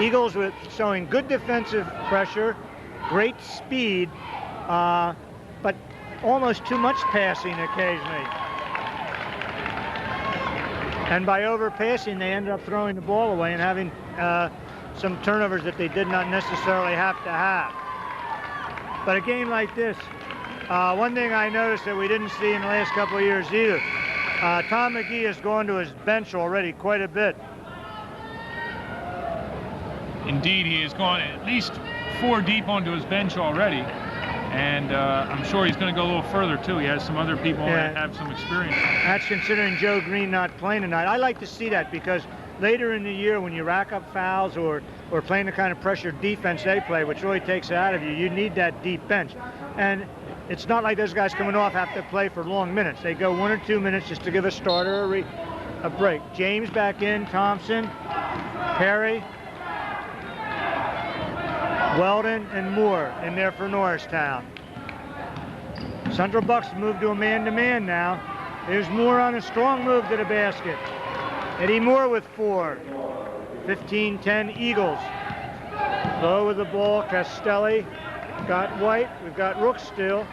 Eagles with showing good defensive pressure, great speed, but almost too much passing occasionally. And by overpassing, they ended up throwing the ball away and having some turnovers that they did not necessarily have to have. But a game like this, one thing I noticed that we didn't see in the last couple of years either, Tom McGee has gone to his bench already quite a bit. Indeed, he has gone at least 4 deep onto his bench already. And I'm sure he's going to go a little further, too. He has some other people that have some experience. That's considering Joe Green not playing tonight. I like to see that because later in the year when you rack up fouls or playing the kind of pressure defense they play, which really takes it out of you, you need that deep bench. And it's not like those guys coming off have to play for long minutes. They go 1 or 2 minutes just to give a starter a break. James back in, Thompson, Perry, Weldon, and Moore in there for Norristown. Central Bucks move to a man-to-man now. There's Moore on a strong move to the basket. Eddie Moore with 4. 15-10 Eagles. Low with the ball, Castelli. Got White. We've got Rookstool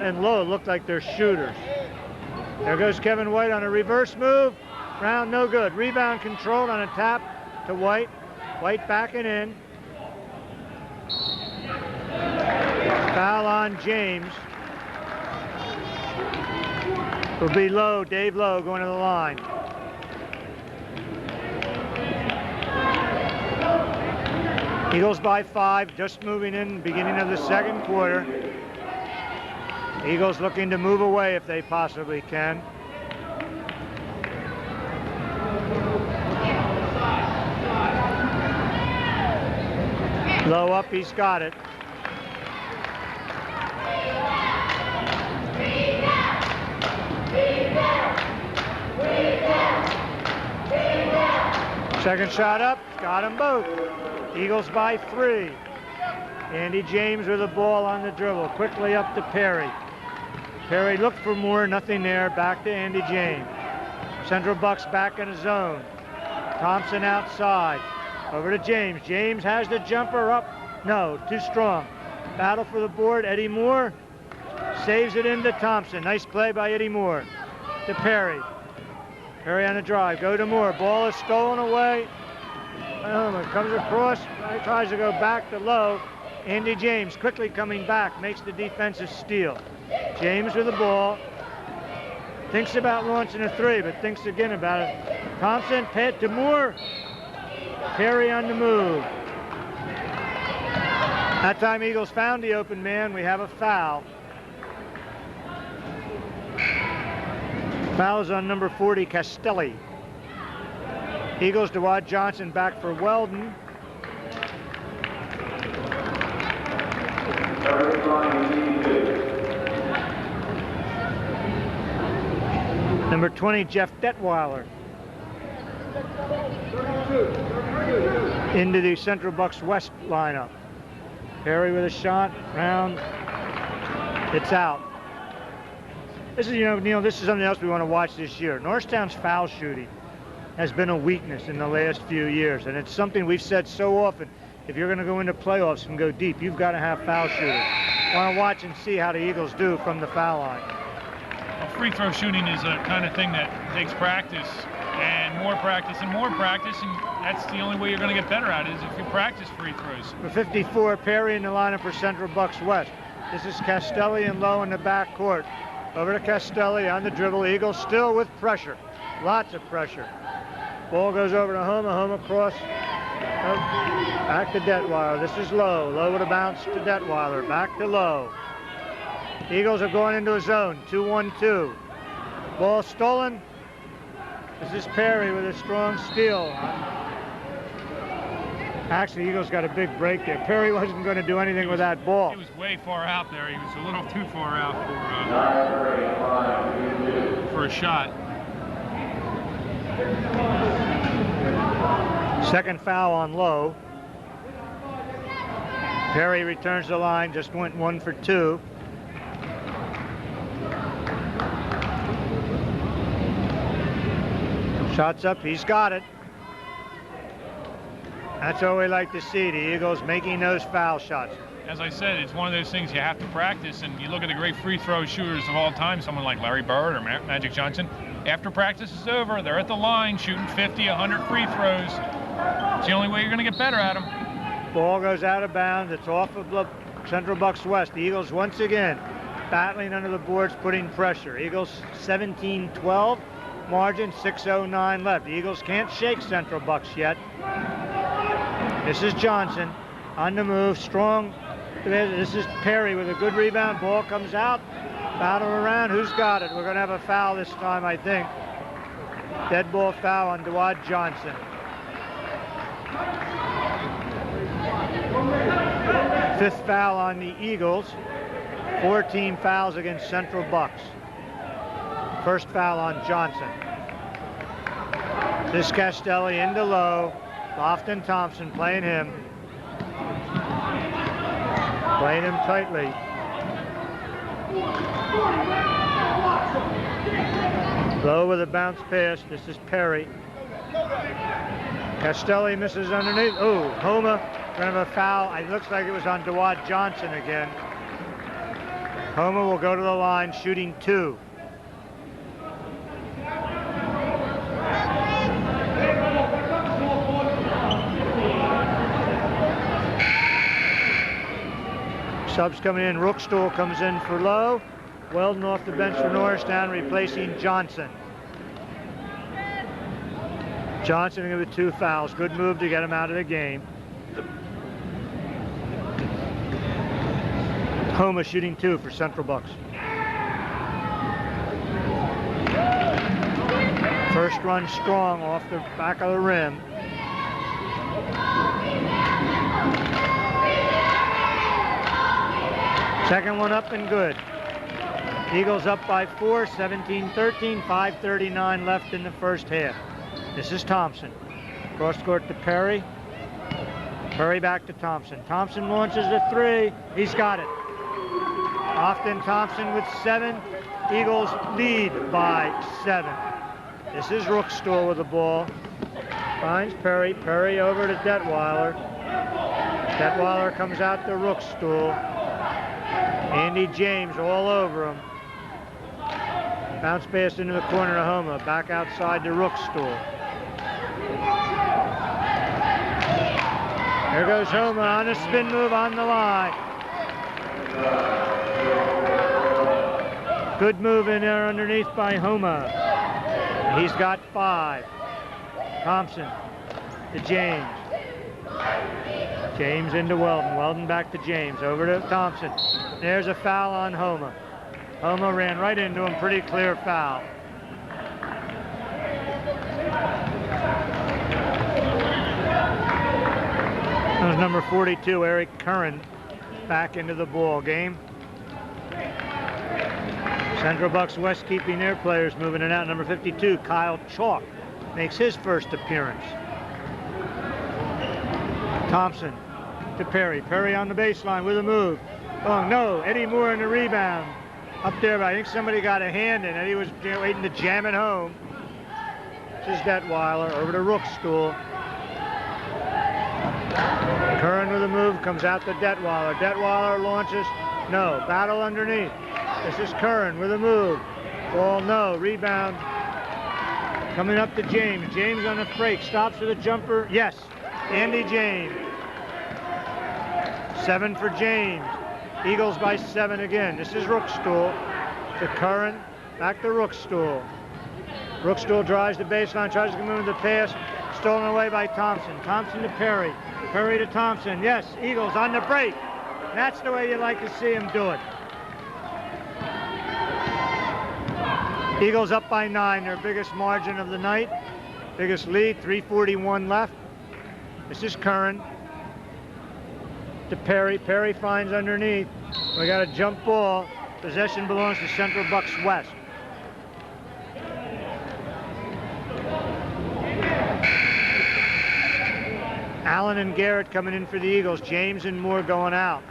and Lowe look like they're shooters. There goes Kevin White on a reverse move. Round no good. Rebound controlled on a tap to White. White backing in. Foul on James. Will be Lowe, Dave Lowe going to the line. Eagles by 5, just moving in, beginning of the second quarter. Eagles looking to move away if they possibly can. Low up, he's got it. Second shot up, got them both. Eagles by 3. Andy James with the ball on the dribble, quickly up to Perry. Perry looked for more, nothing there, back to Andy James. Central Bucks back in a zone. Thompson outside. Over to James. James has the jumper up. No, too strong. Battle for the board. Eddie Moore saves it into Thompson. Nice play by Eddie Moore. To Perry. Perry on the drive. Go to Moore. Ball is stolen away. Comes across. Tries to go back to Lowe. Andy James quickly coming back. Makes the defensive steal. James with the ball. Thinks about launching a 3, but thinks again about it. Thompson, pad to Moore. Perry on the move. That time Eagles found the open man. We have a foul. Foul is on number 40, Castelli. Eagles, DeWad Johnson back for Weldon. Number 20, Jeff Detweiler. Into the Central Bucks West lineup. Perry with a shot, round, it's out. This is, Neil, this is something else we want to watch this year. Norristown's foul shooting has been a weakness in the last few years, and it's something we've said so often. If you're going to go into playoffs and go deep, you've got to have foul shooters. Want to watch and see how the Eagles do from the foul line. Well, free throw shooting is a kind of thing that takes practice and more practice, and that's the only way you're going to get better at it, is if you practice free throws. For 54, Perry in the lineup for Central Bucks West. This is Castelli and Lowe in the backcourt. Over to Castelli on the dribble. Eagles still with pressure. Lots of pressure. Ball goes over to Homa. Homa cross. Back to Detweiler. This is Lowe. Lowe with a bounce to Detweiler. Back to Lowe. Eagles are going into a zone. 2-1-2. Ball stolen. This is Perry with a strong steal. Actually, Eagles got a big break there. Perry wasn't going to do anything with that ball. He was way far out there. He was a little too far out for a shot. Second foul on Lowe. Perry returns the line, just went 1 for 2. Shots up, he's got it. That's what we like to see, the Eagles making those foul shots. As I said, it's one of those things you have to practice, and you look at the great free throw shooters of all time, someone like Larry Bird or Magic Johnson. After practice is over, they're at the line shooting 50, 100 free throws. It's the only way you're going to get better at them. Ball goes out of bounds. It's off of the Central Bucks West. The Eagles once again battling under the boards, putting pressure. Eagles 17-12, margin 6:09 left. The Eagles can't shake Central Bucks yet. This is Johnson on the move, strong. This is Perry with a good rebound. Ball comes out, battle around. Who's got it? We're going to have a foul this time, I think. Dead ball foul on Dewad Johnson. Fifth foul on the Eagles. 14 fouls against Central Bucks. First foul on Johnson. This Castelli into low. Lofton Thompson playing him. Playing him tightly. Low with a bounce pass. This is Perry. Castelli misses underneath. Oh, Homa gonna have a foul. It looks like it was on Dewad Johnson again. Homa will go to the line, shooting 2. Subs coming in. Rookstool comes in for Lowe. Weldon off the bench for Norristown, replacing Johnson. Johnson with 2 fouls. Good move to get him out of the game. Homa shooting 2 for Central Bucks. First run strong off the back of the rim. Second one up and good. Eagles up by 4, 17-13, 5:39 left in the first half. This is Thompson. Cross court to Perry. Perry back to Thompson. Thompson launches the 3. He's got it. Lofton Thompson with 7. Eagles lead by 7. This is Rookstool with the ball. Finds Perry. Perry over to Detweiler. Detweiler comes out to Rookstool. Andy James all over him. Bounce pass into the corner to Homa. Back outside to Rookstool. There goes Homa on a spin move on the line. Good move in there underneath by Homa. He's got 5. Thompson to James. James into Weldon. Weldon back to James. Over to Thompson. There's a foul on Homa. Homa ran right into him. Pretty clear foul. That was number 42, Eric Curran, back into the ball game. Central Bucks West keeping their players moving in and out. Number 52, Kyle Chalk, makes his first appearance. Thompson to Perry. Perry on the baseline with a move. Oh no, Eddie Moore in the rebound. Up there, but I think somebody got a hand in it. He was waiting to jam it home. This is Detweiler over to Rookstool. Curran with a move, comes out to Detweiler. Detweiler launches. No, battle underneath. This is Curran with a move. Ball no, rebound. Coming up to James. James on the break, stops with a jumper. Yes, Andy James. 7 for James. Eagles by 7 again. This is Rookstool to Curran, back to Rookstool. Rookstool drives the baseline, tries to move the pass, stolen away by Thompson. Thompson to Perry. Perry to Thompson. Yes, Eagles on the break. That's the way you like to see him do it. Eagles up by 9, their biggest margin of the night. Biggest lead, 3:41 left. This is Curran to Perry. Perry finds underneath. We got a jump ball. Possession belongs to Central Bucks West. Allen and Garrett coming in for the Eagles. James and Moore going out.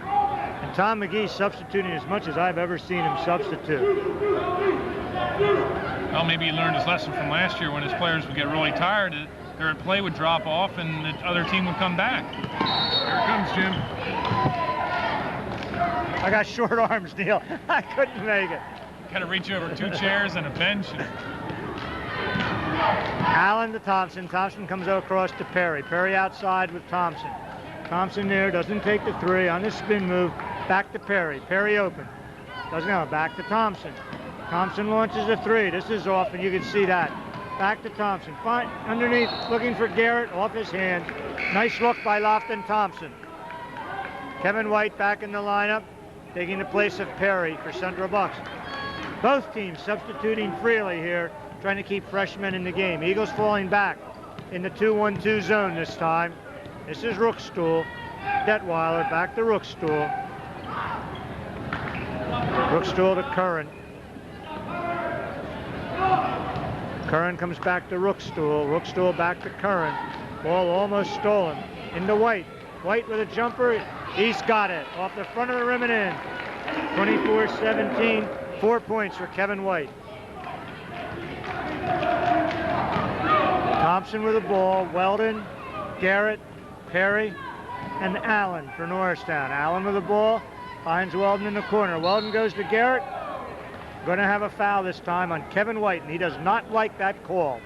And Tom McGee substituting as much as I've ever seen him substitute. Well, maybe he learned his lesson from last year when his players would get really tired. their play would drop off and the other team would come back. Here it comes, Jim. I got short arms, Neil. I couldn't make it. Got to reach over 2 chairs and a bench. Allen to Thompson. Thompson comes across to Perry. Perry outside with Thompson. Thompson there, doesn't take the 3 on his spin move. Back to Perry. Perry open. Doesn't go. Back to Thompson. Thompson launches a 3. This is off, and you can see that. Back to Thompson. Fine. Underneath, looking for Garrett. Off his hand. Nice look by Lofton Thompson. Kevin White back in the lineup, taking the place of Perry for Central Bucks. Both teams substituting freely here, trying to keep freshmen in the game. Eagles falling back in the 2-1-2 zone this time. This is Rookstool. Detweiler back to Rookstool. Rookstool to Curran. Curran comes back to Rookstool. Rookstool back to Curran. Ball almost stolen. Into White. White with a jumper. He's got it. Off the front of the rim and in. 24-17. 4 points for Kevin White. Thompson with the ball. Weldon, Garrett, Perry, and Allen for Norristown. Allen with the ball. Finds Weldon in the corner. Weldon goes to Garrett. Going to have a foul this time on Kevin White, and he does not like that call.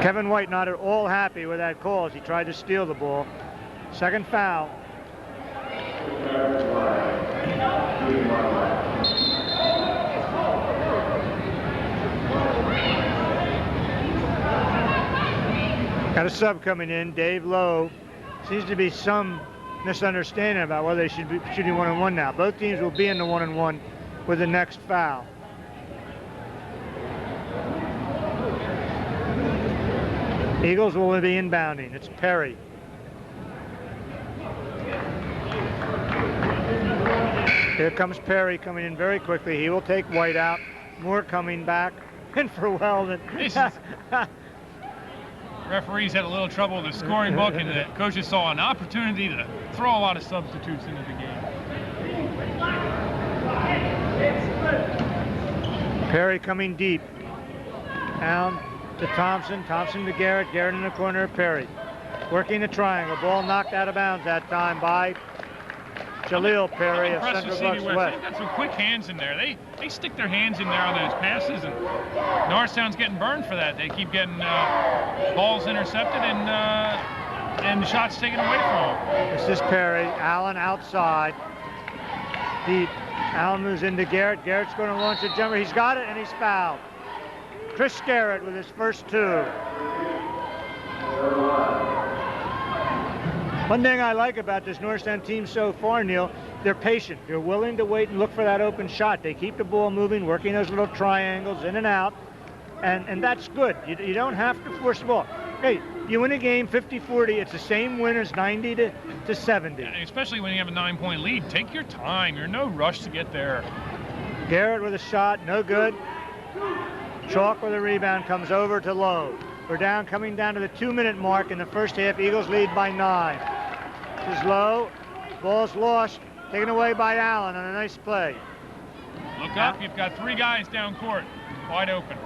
Kevin White not at all happy with that call as he tried to steal the ball. Second foul. Got a sub coming in, Dave Lowe. Seems to be some misunderstanding about whether they should be shooting 1-on-1 now. Both teams will be in the 1-on-1 with the next foul. Eagles will be inbounding. It's Perry. Here comes Perry coming in very quickly. He will take White out. Moore coming back. And for Weldon. Referees had a little trouble with the scoring book, and the coaches saw an opportunity to throw a lot of substitutes into the game. Perry coming deep. Down to Thompson. Thompson to Garrett. Garrett in the corner of Perry. Working the triangle. Ball knocked out of bounds that time by Jaleel Perry of Central Bucks West. They've got some quick hands in there. They stick their hands in there on those passes, and Norristown's getting burned for that. They keep getting balls intercepted and shots taken away from them. This is Perry. Allen outside. Deep. Allen moves into Garrett. Garrett's going to launch a jumper. He's got it, and he's fouled. Chris Garrett with his first 2. One thing I like about this Norristown team so far, Neil, they're patient. They're willing to wait and look for that open shot. They keep the ball moving, working those little triangles in and out, and that's good. You don't have to force the ball. Hey, you win a game 50-40, it's the same win as 90 to 70. And especially when you have a 9-point lead, take your time. You're no rush to get there. Garrett with a shot, no good. Chalk with a rebound, comes over to Lowe. We're coming down to the 2-minute mark in the first half. Eagles lead by 9. This is Lowe. Ball's lost. Taken away by Allen on a nice play. Look up. You've got 3 guys down court. Wide open.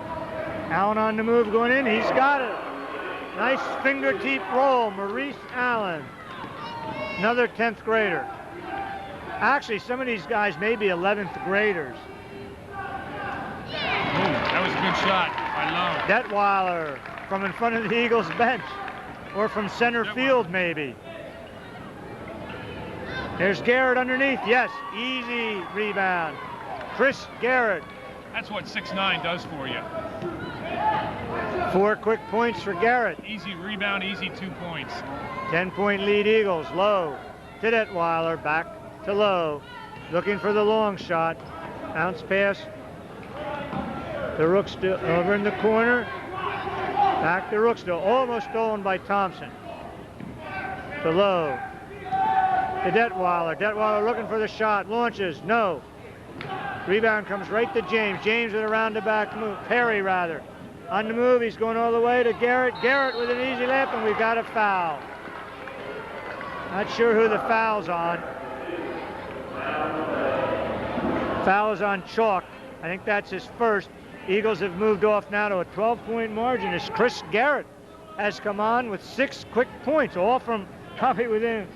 Allen on the move going in. He's got it. Nice fingertip roll. Maurice Allen. Another 10th grader. Actually, some of these guys may be 11th graders. Ooh, that was a good shot by Lowe. Detweiler from in front of the Eagles bench, or from center field maybe. There's Garrett underneath. Yes, easy rebound. Chris Garrett. That's what 6'9" does for you. 4 quick points for Garrett. Easy rebound, easy 2 points. 10-point lead Eagles. Lowe to Detweiler, back to Lowe. Looking for the long shot. Bounce pass. The Rookstool over in the corner. Back to Rookstool. Almost stolen by Thompson. To Lowe. To Detweiler. Detweiler looking for the shot. Launches. No. Rebound comes right to James. James with a roundabout move. Perry, rather. On the move. He's going all the way to Garrett. Garrett with an easy layup, and we've got a foul. Not sure who the foul's on. Foul is on Chalk. I think that's his first. Eagles have moved off now to a 12-point margin as Chris Garrett has come on with 6 quick points, all from probably within,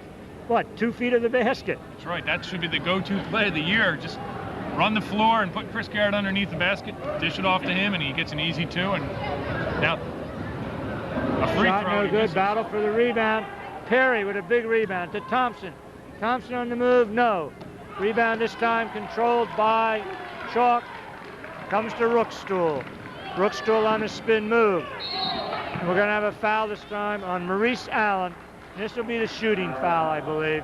what, 2 feet of the basket. That's right. That should be the go-to play of the year. Just run the floor and put Chris Garrett underneath the basket, dish it off to him, and he gets an easy 2. And now a free Shot throw. no good. Misses. Battle for the rebound. Perry with a big rebound to Thompson. Thompson on the move. No. Rebound this time controlled by Chalk. Comes to Rookstool. Rookstool on a spin move. And we're going to have a foul this time on Maurice Allen. This will be the shooting foul, I believe.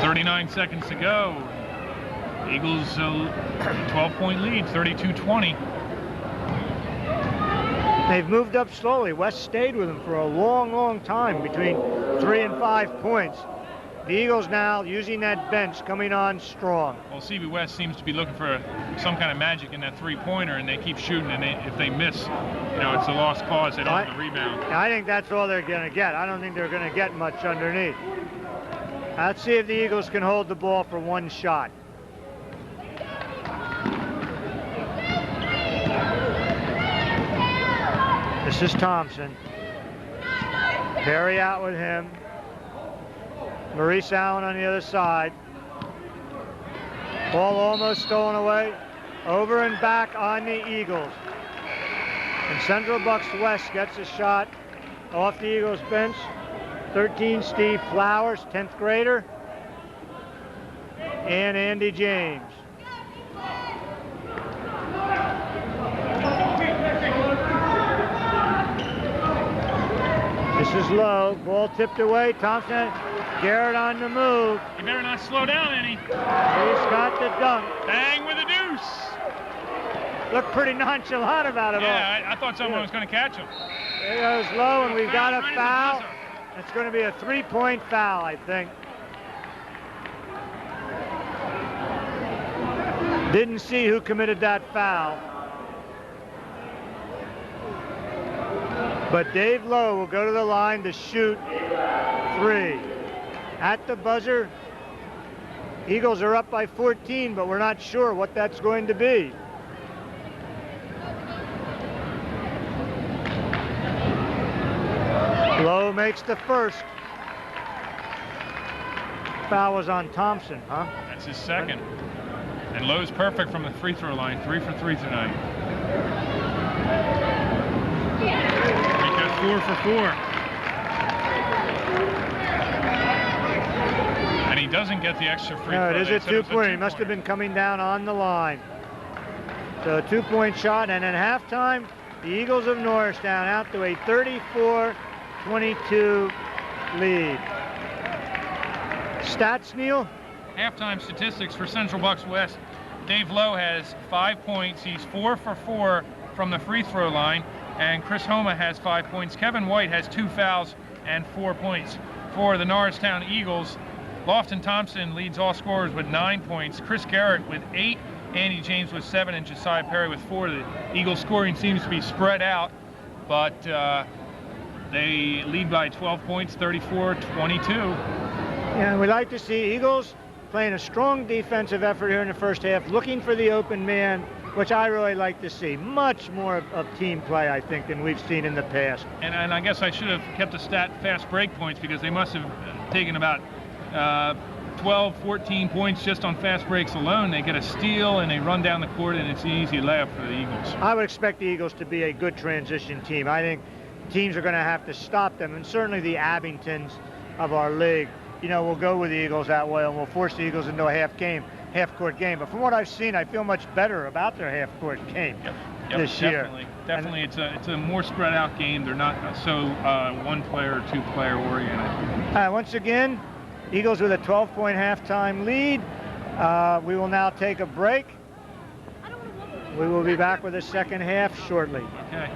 .39 seconds to go. Eagles 12-point lead, 32-20. They've moved up slowly. West stayed with them for a long, long time, between 3 and 5 points. The Eagles now using that bench, coming on strong. Well, CB West seems to be looking for some kind of magic in that 3-pointer, and they keep shooting, and if they miss, you know, it's a lost cause. They don't have the rebound. I think that's all they're going to get. I don't think they're going to get much underneath. Let's see if the Eagles can hold the ball for 1 shot. This is Thompson. Perry out with him. Maurice Allen on the other side. Ball almost stolen away. Over and back on the Eagles. And Central Bucks West gets a shot off the Eagles bench. 13, Steve Flowers, 10th grader. And Andy James. This is low. Ball tipped away. Thompson. Garrett on the move. You better not slow down any. He's got the dunk. Bang with a deuce. Looked pretty nonchalant about it all. Yeah, I thought someone was going to catch him. There goes low, and we've got a Right at the foul. buzzer. It's going to be a 3-point foul, I think. Didn't see who committed that foul. But Dave Lowe will go to the line to shoot 3. At the buzzer, Eagles are up by 14, but we're not sure what that's going to be. Lowe makes the first. Foul was on Thompson, huh? That's his second. And Lowe's perfect from the free throw line. 3 for 3 tonight. Make that 4 for 4. And he doesn't get the extra free No, throw. it is They a said it was 2-pointer. He must have been coming down on the line. So a 2-point shot, and at halftime, the Eagles of Norristown out to a 34-22 lead. Stats, Neil? Halftime statistics for Central Bucks West. Dave Lowe has 5 points. He's 4 for 4 from the free throw line. And Chris Homa has 5 points. Kevin White has 2 fouls and 4 points. For the Norristown Eagles, Lofton Thompson leads all scorers with 9 points. Chris Garrett with 8. Andy James with 7 and Josiah Perry with 4. The Eagles scoring seems to be spread out, but they lead by 12 points, 34-22. Yeah, we like to see Eagles playing a strong defensive effort here in the first half, looking for the open man, which I really like to see. Much more of team play, I think, than we've seen in the past. And I guess I should have kept a stat fast break points, because they must have taken about 12, 14 points just on fast breaks alone. They get a steal and they run down the court, and it's an easy layup for the Eagles. I would expect the Eagles to be a good transition team. I think teams are going to have to stop them, and certainly the Abingtons of our league, you know, will go with the Eagles that way, and we'll force the Eagles into a half-court game. But from what I've seen, I feel much better about their half-court game this year. Definitely, it's a more spread out game. They're not so one-player or two-player oriented. Once again, Eagles with a 12-point halftime lead. We will now take a break. We will be back with the second half shortly. Okay.